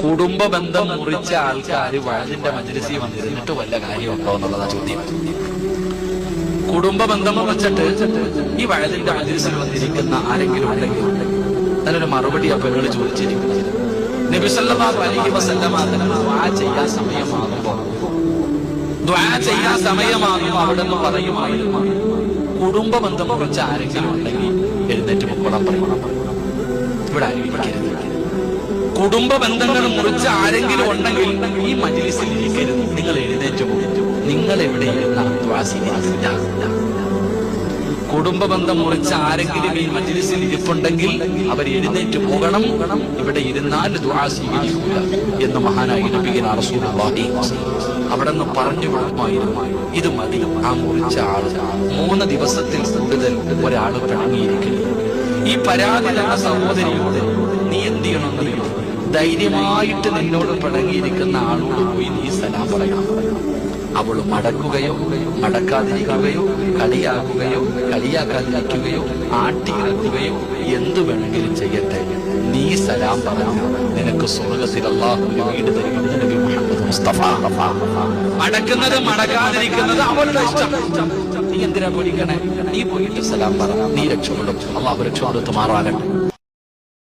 കുടുംബ ബന്ധം മുറിച്ച ആൾക്കാർ വഴതിന്റെ മജ്‌ലിസിൽ വന്നിരുന്നിട്ട് വല്ല കാര്യമുണ്ടോ എന്നുള്ളതാ ചോദ്യം. കുടുംബ ബന്ധം മുറിച്ചിട്ട് ഈ വഴതിന്റെ മജ്‌ലിസിൽ വന്നിരിക്കുന്ന ആരെങ്കിലും ഉണ്ടെങ്കിൽ അതിനൊരു മറുപടി ആ പെണ്ണുകൾ ചോദിച്ചിരിക്കും. നബി സല്ലല്ലാഹു അലൈഹി വസല്ലം ദുആ ചെയ്യാൻ സമയമാകുമ്പോൾ അവിടെ നിന്ന് പറയുമായിരുന്നു, കുടുംബ ബന്ധം മുറിച്ച ആരെങ്കിലും ഉണ്ടെങ്കിൽ എഴുന്നേറ്റ് പൊക്കോളാൻ പറയണം. ഇവിടെ ആയിരിക്കരുത്. കുടുംബ ബന്ധങ്ങൾ മുറിച്ച ആരെങ്കിലും ഉണ്ടെങ്കിൽ ഈ മജ്‌ലിസിൽ ഇരിക്കരുത്, നിങ്ങൾ എഴുന്നേറ്റ് പോകും. നിങ്ങൾ എവിടെ ഇരുന്നാണ് ദുആ ചെയ്യുന്നത്? കുടുംബ ബന്ധം മുറിച്ച ആരെങ്കിലും ഈ മജ്‌ലിസിൽ ഇരിപ്പുണ്ടെങ്കിൽ അവർ എഴുന്നേറ്റ് പോകണം. ഇവിടെ ഇരുന്നാൽ ദുആ സ്വീകരിക്കുക എന്ന് മഹാനായ നബിയുനാ റസൂലുള്ളാഹി അവിടെ നിന്ന് പറഞ്ഞു കൊടുക്കുമായിരുന്നു. ഇത് മതി. ആ മുറിച്ച ആള് 3 ദിവസത്തിൽ കൂടുതൽ ഒരാൾ പിണങ്ങിയിരിക്കുന്നു. ഈ പരാതി തന്ന സഹോദരിയോട് നീ എന്ത് ചെയ്യണമെന്നറിയോ? ധൈര്യമായിട്ട് നിന്നോട് പിണങ്ങിയിരിക്കുന്ന ആളോട് പോയി നീ സലാം പറയണം. അവൾ മടക്കുകയോ മടക്കാതിരിക്കുകയോ കളിയാക്കാതിരിക്കുകയോ ആട്ടിയിറക്കുകയോ എന്തു വേണമെങ്കിലും ചെയ്യട്ടെ, നീ സലാം പറഞ്ഞു നിനക്ക് സ്വർഗ്ഗത്തിൽ അല്ലാഹുവിന്റെ വീട് തരുമെന്ന് നബി മുഹമ്മദ് മുസ്തഫ. മടക്കുന്നത് മടക്കാതിരിക്കുന്നത് അവളുടെ ഇഷ്ടം. നീ എന്തിനാ പേടിക്കണേ? നീ പോയിട്ട് സലാം പറ, നീ രക്ഷപ്പെടും. അല്ലാഹു രക്ഷ കൊടുത്ത് മാറാകട്ടെ.